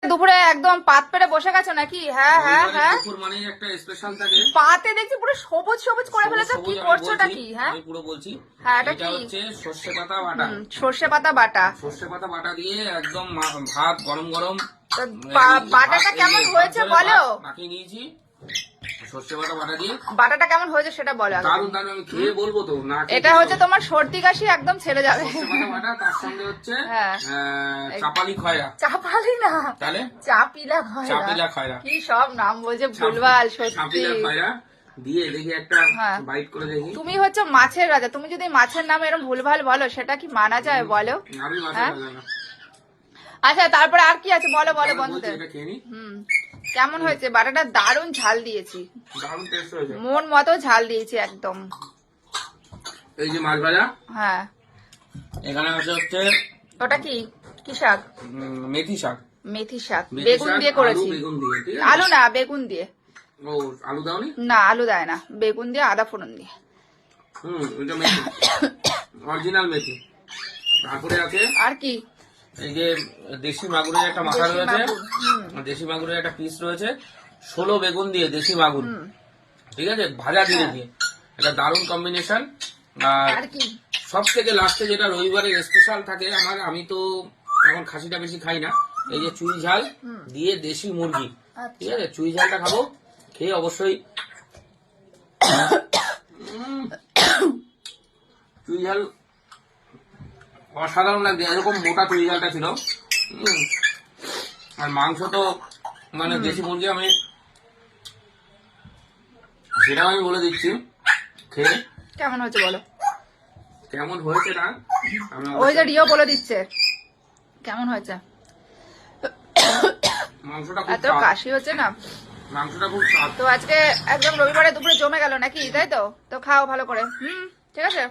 দুপুরে একদম পাত পেরে বসে গেছো নাকি? হ্যাঁ হ্যাঁ হ্যাঁ, দুপুর মানেই একটা স্পেশাল থাকে। পাতে দেখছি পুরো সবুজ সবুজ করে ফেলেছো, কি করছোটা কি? হ্যাঁ আমি পুরো বলছি। হ্যাঁ, এটা এটা কি? হচ্ছে সর্ষে পাতা বাটা। সর্ষে পাতা বাটা। সর্ষে পাতা বাটা দিয়ে একদম ভাত গরম গরম। তো বাটাটা কেমন হয়েছে বলো? মাখিয়ে নিয়েছি সর্ষে পাতা বাটা দিয়ে। বাটাটা কেমন হয়েছে সেটা বলো আগে। দারুণ দারুণ, আমি খেয়ে বলবো তো না। এটা হচ্ছে তোমার সর্দি কাশি একদম ছেড়ে যাবে। সর্ষে পাতা বাটা, তার সঙ্গে হচ্ছে হ্যাঁ। চাপালি খয়রা। চাপালি না, তাহলে চাপিলা খয়রা। চাপিলা খয়রা। কি সব নাম বলছে, ভুলভাল সত্যি। চাপিলা খয়রা দিয়ে দেখি একটা হ্যাঁ। বাইট করে দেখি। তুমি হচ্ছে মাছের রাজা, তুমি যদি মাছের নাম এরকম ভুলভাল বলো সেটা কি মানা যায় বলো? আমি মাছের হ্যাঁ? রাজা না। আচ্ছা, তারপরে আর কি আছে বলো বলো বলছি, বন্ধুদের। এটা খেয়ে নি। কেমন হয়েছে? বাটাটা দারুণ ঝাল দিয়েছি, দারুণ টেস্ট হয়েছে। মন মতো ঝাল দিয়েছি একদম। এই যে মাছ ভাজা, হ্যাঁ। এখানে আছে হচ্ছে ওটা কি কি শাক? মেথি শাক। মেথি শাক মেথি বেগুন শাক, দিয়ে আলু, করেছি। বেগুন দিয়ে, ঠিক আছে? আলু না, বেগুন দিয়ে। ও, আলু দাওনি? না, আলু দেয় না, বেগুন দিয়ে আদা ফোড়ন দিয়ে। এটা মেথি, অরিজিনাল মেথি। তারপরে আছে আর কি? এই যে দেশি মাগুরের একটা মাথা দেশি রয়েছে, মাগুর, দেশি মাগুরের একটা পিস রয়েছে, 16 বেগুন দিয়ে দেশি মাগুর, ঠিক আছে, ভাজা দিয়ে দিয়ে এটা দারুণ কম্বিনেশন। আর আর কি? সব থেকে লাস্টে যেটা রবিবারের স্পেশাল থাকে আমার, আমি তো এখন খাসিটা বেশি খাই না, এই যে চুই ঝাল দিয়ে দেশি মুরগি, ঠিক আছে, চুই ঝালটা খাবো, খেয়ে অবশ্যই। চুই ঝাল অসাধারণ লাগছে, এরকম মোটা চুই ঝালটা ছিল। আর মাংস তো মানে দেশি মুরগি, আমি সেটাও আমি বলে দিচ্ছি, খেয়ে কেমন হয়েছে বলো? কেমন হয়েছে না আমি ওই যে রিও বলে দিচ্ছে কেমন হয়েছে। মাংসটা খুব এত স্বাদ, কাশি হচ্ছে না। মাংসটা খুব স্বাদ। তো আজকে একদম রবিবারে দুপুরে জমে গেল নাকি, তাই তো? তো খাও ভালো করে। ঠিক আছে।